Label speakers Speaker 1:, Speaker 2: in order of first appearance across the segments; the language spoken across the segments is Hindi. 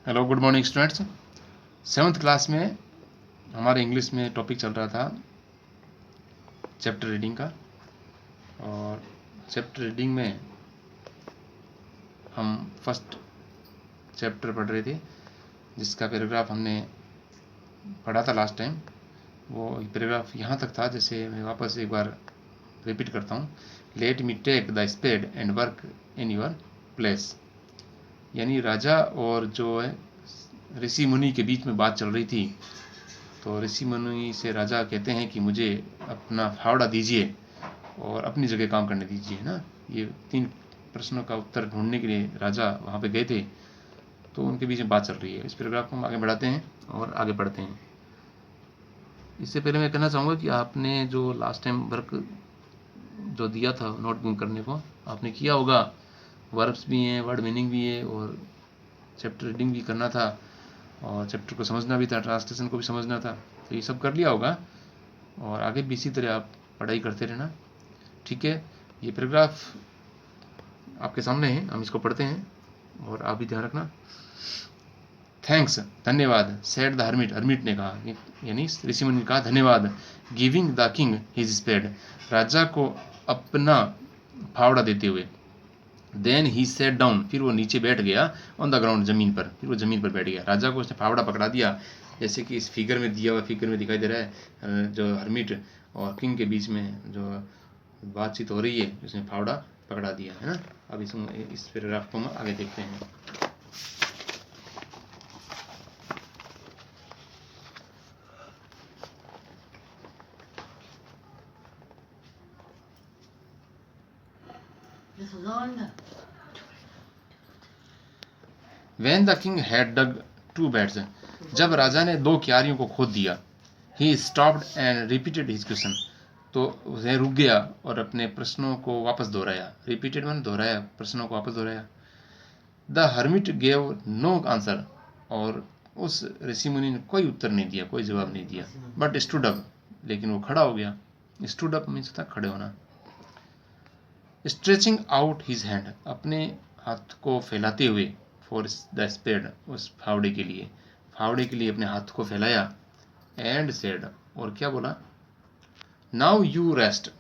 Speaker 1: Hello, good morning students. 7th class में हमारे इंग्लिश में टॉपिक चल रहा था चैप्टर रीडिंग का। और चैप्टर रीडिंग में हम फर्स्ट चैप्टर पढ़ रहे थे, जिसका पैराग्राफ हमने पढ़ा था लास्ट टाइम। वो पैराग्राफ यहाँ तक था, जैसे मैं वापस एक बार रिपीट करता हूँ। Let me take the spade and work in your place. यानी राजा और जो है ऋषि मुनि के बीच में बात चल रही थी। तो ऋषि मुनि से राजा कहते हैं कि मुझे अपना फावड़ा दीजिए और अपनी जगह काम करने दीजिए ना। ये 3 प्रश्नों का उत्तर ढूंढने के लिए राजा वहाँ पे गए थे। तो उनके बीच में बात चल रही है। इस पैराग्राफ को हम आगे बढ़ाते हैं और आगे पढ़ते हैं। इससे पहले मैं कहना चाहूँगा कि आपने जो लास्ट टाइम वर्क जो दिया था नोटबुक करने को, आपने किया होगा। वर्ब्स भी हैं, वर्ड मीनिंग भी है, और चैप्टर रीडिंग भी करना था, और चैप्टर को समझना भी था, ट्रांसलेशन को भी समझना था। तो ये सब कर लिया होगा, और आगे भी इसी तरह आप पढ़ाई करते रहना, ठीक है। ये पैराग्राफ आपके सामने है, हम इसको पढ़ते हैं और आप भी ध्यान रखना। थैंक्स, धन्यवाद। सेड द हर्मिट, हर्मिट ने कहा, यानी ऋषि मुनि ने कहा धन्यवाद। Giving the king his spade, राजा को अपना फावड़ा देते हुए। देन ही सेट डाउन, फिर वो नीचे बैठ गया। ऑन द ग्राउंड, जमीन पर, फिर वो जमीन पर बैठ गया। राजा को उसने फावड़ा पकड़ा दिया, जैसे कि इस फिगर में दिया हुआ फिगर में दिखाई दे रहा है। जो हर्मिट और किंग के बीच में जो बातचीत हो रही है, उसने फावड़ा पकड़ा दिया है ना। अब इस पैराग्राफ को हम आगे देखते हैं। When the king had dug 2 beds, जब राजा ने 2 क्यारियों को खोद दिया। He stopped and repeated his question, तो वह रुक गया और अपने प्रश्नों को वापस दोहराया। रिपीटेड मान दोहराया, प्रश्नों को वापस दोहराया। The hermit gave no answer, और उस ऋषि मुनि ने कोई उत्तर नहीं दिया, कोई जवाब नहीं दिया। बट स्टूड अप, लेकिन वो खड़ा हो गया। स्टूड अप मीन्स था खड़े होना। स्ट्रेचिंग आउट हिज हैंड, अपने हाथ को फैलाते हुए। फॉर द स्पेड, उस फावड़े के लिए, फावड़े के लिए अपने हाथ को फैलाया। एंड सेड, और क्या बोला, now you rest,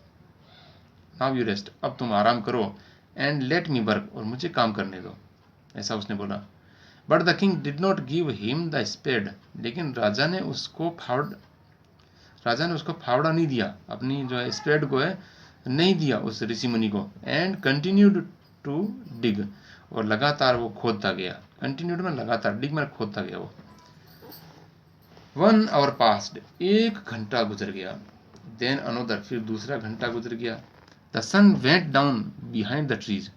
Speaker 1: now you rest, अब तुम आराम करो। एंड लेट मी वर्क, और मुझे काम करने दो, ऐसा उसने बोला। But the king did not give him the spade, लेकिन राजा ने उसको फावड़ा नहीं दिया, अपनी जो है स्पेड को है नहीं दिया उस ऋषि मुनि को। एंड कंटिन्यूड टू डिग, और लगातार वो खोदता गया। कंटिन्यूड में लगातार, डिग में खोदता गया वो। 1 hour पास्ड, 1 घंटा गुजर गया। देन अनोदर, फिर दूसरा घंटा गुजर गया। The sun went down behind the trees,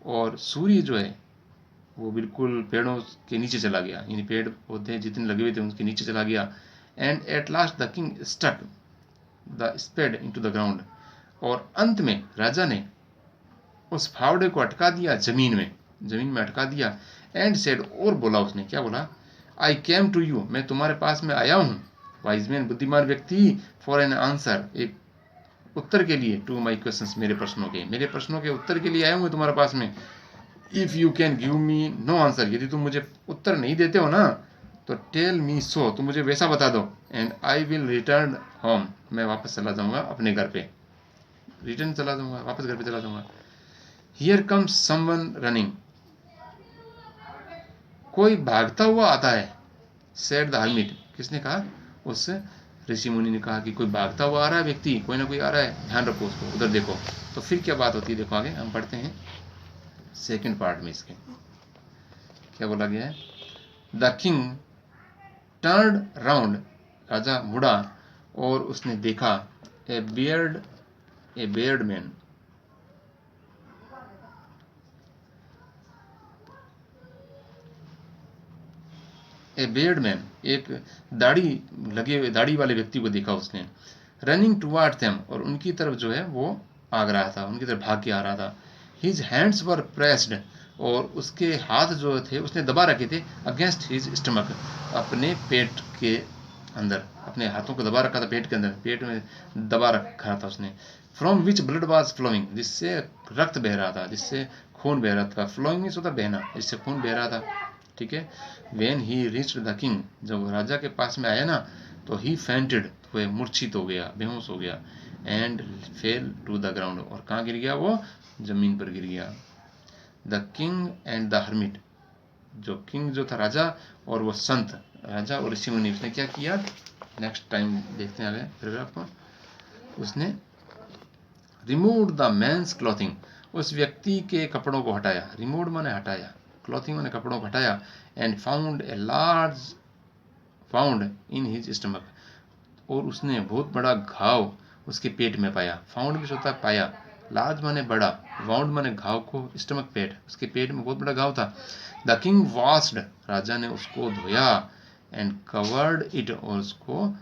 Speaker 1: और सूर्य जो है वो बिल्कुल पेड़ों के नीचे चला गया, यानी पेड़ पौधे जितने लगे हुए थे उनके नीचे चला गया। And at last the king stuck the spade into the ground, और अंत में राजा ने उस फावड़े को अटका दिया जमीन में अटका दिया। एंड सेड, और बोला उसने, क्या बोला, आई केम टू यू, मैं तुम्हारे पास में आया हूँ। वाइज मैन, बुद्धिमान व्यक्ति, फॉर एन आंसर, एक उत्तर के लिए। टू माई क्वेश्चंस, मेरे प्रश्नों के उत्तर के लिए आया हूँ तुम्हारे पास में। If you can give me know answer, यदि तुम मुझे उत्तर नहीं देते हो ना, तो टेल मी सो, तुम मुझे वैसा बता दो। And I will return home, मैं वापस चला जाऊंगा अपने घर पे। रिटर्न चला जाऊंगा, वापस घर पे चला जाऊंगा। हियर कम्स समवन रनिंग, कोई भागता हुआ आता है। सेड द हर्मिट, किसने कहा, उस ऋषि मुनि ने कहा कि कोई भागता हुआ आ रहा है व्यक्ति, कोई ना कोई आ रहा है, ध्यान रखो उसको, उधर देखो। तो फिर क्या बात होती है, देखो आगे हम पढ़ते हैं सेकंड पार्ट में। इसके क्या बोला गया है, द किंग टर्न राउंड, राजा मुड़ा और उसने देखा ए बियर्ड मैन, एक दाढ़ी वाले व्यक्ति को देखा उसने। रनिंग टुवर्ड्स देम, और उनकी तरफ जो है वो आग रहा था, उनकी तरफ भाग के आ रहा था। हिज हैंड्स वर प्रेस्ड, और उसके हाथ जो थे उसने दबा रखे थे। अगेंस्ट हिज स्टमक, अपने पेट के अंदर, अपने हाथों को दबा रखा था पेट के अंदर, पेट में दबा रखा था उसने। From which blood was flowing, जिससे रक्त बह रहा था, जिससे खून बह रहा था। फ्लोइंग मीन्स होता बहना, जिससे खून बह रहा था। ठीक है। When he reached the king, जब राजा के पास में आया ना तो ही फेंटेड, वह मूर्छित हो गया, बेहोश हो गया, and fell to the ground, और कहाँ गिर गया वो, जमीन पर गिर गया। The king and the hermit, जो किंग जो था राजा और वो संत, राजा और ऋषि मुनि, उसने क्या किया, नेक्स्ट टाइम देखते हैं आगे पैराग्राफ को। उसने रिमूव द मैंस क्लॉथिंग, उस व्यक्ति के कपड़ों को हटाया, रिमूव माने हटाया, क्लॉथिंग माने कपड़ों को हटाया, and found a large found in his stomach, और उसने बहुत बड़ा घाव उसके पेट में पाया। फाउंड भी होता है पाया, लार्ज माने बड़ा, वाउंड माने घाव को, स्टमक पेट, उसके पेट में बहुत बड़ा घाव था। द किंग वॉश्ड, राजा ने उसको धोया, एंड कवर्ड इट, और उसको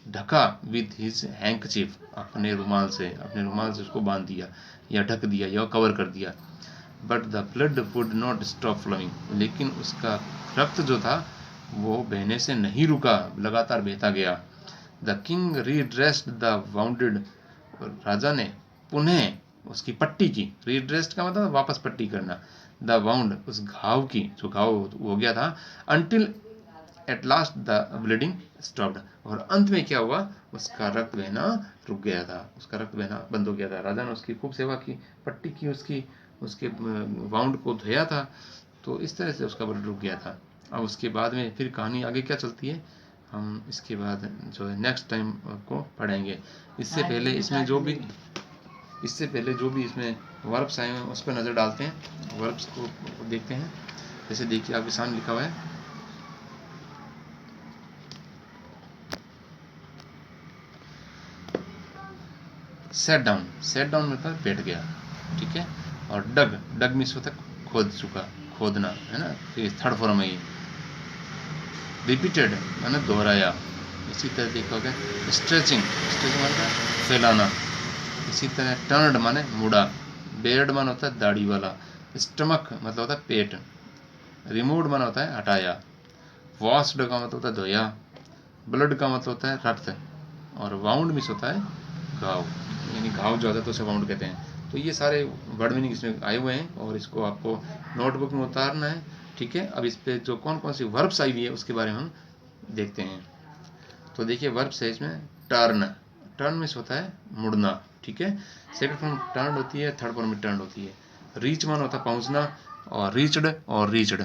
Speaker 1: ढका, विद हिज हैंकचीफ, अपने रुमाल से उसको बांध दिया या ढक दिया या कवर कर दिया। But the blood would not stop flowing, लेकिन उसका रक्त जो था वो बहने से नहीं रुका, लगातार बहता गया। द किंग रीड्रेस्ड द वाउंडेड, राजा ने पुनः उसकी पट्टी की, रीड्रेस्ड का मतलब वापस पट्टी करना, द वाउंड, उस घाव की, जो घाव हो गया था, until eight last the bleeding stopped, और अंत में क्या हुआ, उसका रक्त बहना रुक गया था, उसका रक्त बहना बंद हो गया था। राजा ने उसकी खूब सेवा की, पट्टी की, उसके वाउंड को धोया था, तो इस तरह से उसका ब्लड रुक गया था। अब उसके बाद में फिर कहानी आगे क्या चलती है, हम इसके बाद जो है नेक्स्ट टाइम को पढ़ेंगे। इससे पहले जो भी इसमें वर्ब्स आए हैं उस पर नज़र डालते हैं, वर्ब्स को देखते हैं। जैसे देखिए आपके सामने लिखा हुआ है, सेट डाउन मतलब बैठ गया, ठीक है। और डग मीन्स होता है खोद चुका, खोदना, है ना, तो थर्ड फॉर्म है ये। रिपीटेड मैंने दोहराया, इसी तरह देखोगे स्ट्रेचिंग मतलब फैलाना, इसी तरह टर्नड माने मुड़ा, बेयर्ड माना होता है दाढ़ी वाला, स्टमक मतलब होता है पेट, रिमूव्ड माना होता है हटाया, वॉश्ड का मतलब होता है धोया, ब्लड का मतलब होता है रक्त, और वाउंड मीन्स होता है घाव, यानी घाव जो होता है तो उसे वाउंड कहते हैं। तो ये सारे वर्ड मीनिंग इसमें आए हुए हैं और इसको आपको नोटबुक में उतारना है, ठीक है। अब इस पे जो कौन कौन सी वर्ब्स आई हुई है उसके बारे में हम देखते हैं। तो देखिए वर्ब्स है इसमें, टर्न मीन्स होता है मुड़ना, ठीक है। सेकंड फॉर्म टर्न होती है, थर्ड फॉर्म में टर्न होती है। रीच मान होता है पहुंचना, और रीच्ड।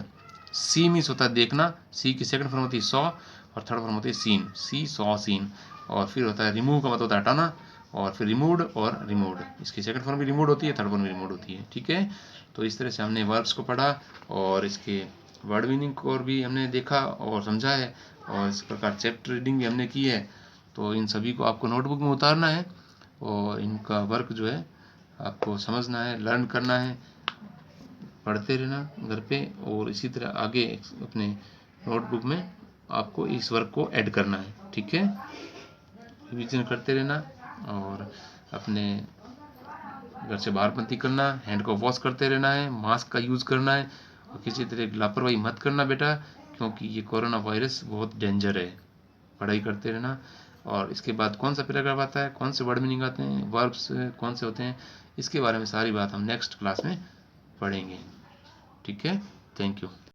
Speaker 1: सी मीन्स होता है देखना, सी की सेकंड फॉर्म होती है सॉ, और थर्ड फॉर्म होती है सीन, सी सॉ सीन। और फिर होता है रिमूव का मतलब होता है हटाना, और फिर रिमूव्ड और रिमूव्ड, इसकी सेकंड फॉर्म भी रिमूव्ड होती है, थर्ड फॉर्म भी रिमूव्ड होती है, ठीक है। तो इस तरह से हमने वर्ब्स को पढ़ा और इसके वर्ड मीनिंग को और भी हमने देखा और समझा है, और इस प्रकार चैप्टर रीडिंग भी हमने की है। तो इन सभी को आपको नोटबुक में उतारना है और इनका वर्क जो है आपको समझना है, लर्न करना है, पढ़ते रहना घर पे, और इसी तरह आगे अपने नोटबुक में आपको इस वर्क को ऐड करना है, ठीक है। रिविजन करते रहना और अपने घर से बाहर मत निकलना, हैंड को वॉश करते रहना है, मास्क का यूज़ करना है, और किसी तरह लापरवाही मत करना बेटा, क्योंकि ये कोरोना वायरस बहुत डेंजर है। पढ़ाई करते रहना। और इसके बाद कौन सा पैराग्राफ आता है, कौन से वर्ड मीनिंग आते हैं, वर्ब्स कौन से होते हैं, इसके बारे में सारी बात हम नेक्स्ट क्लास में पढ़ेंगे, ठीक है। Thank you.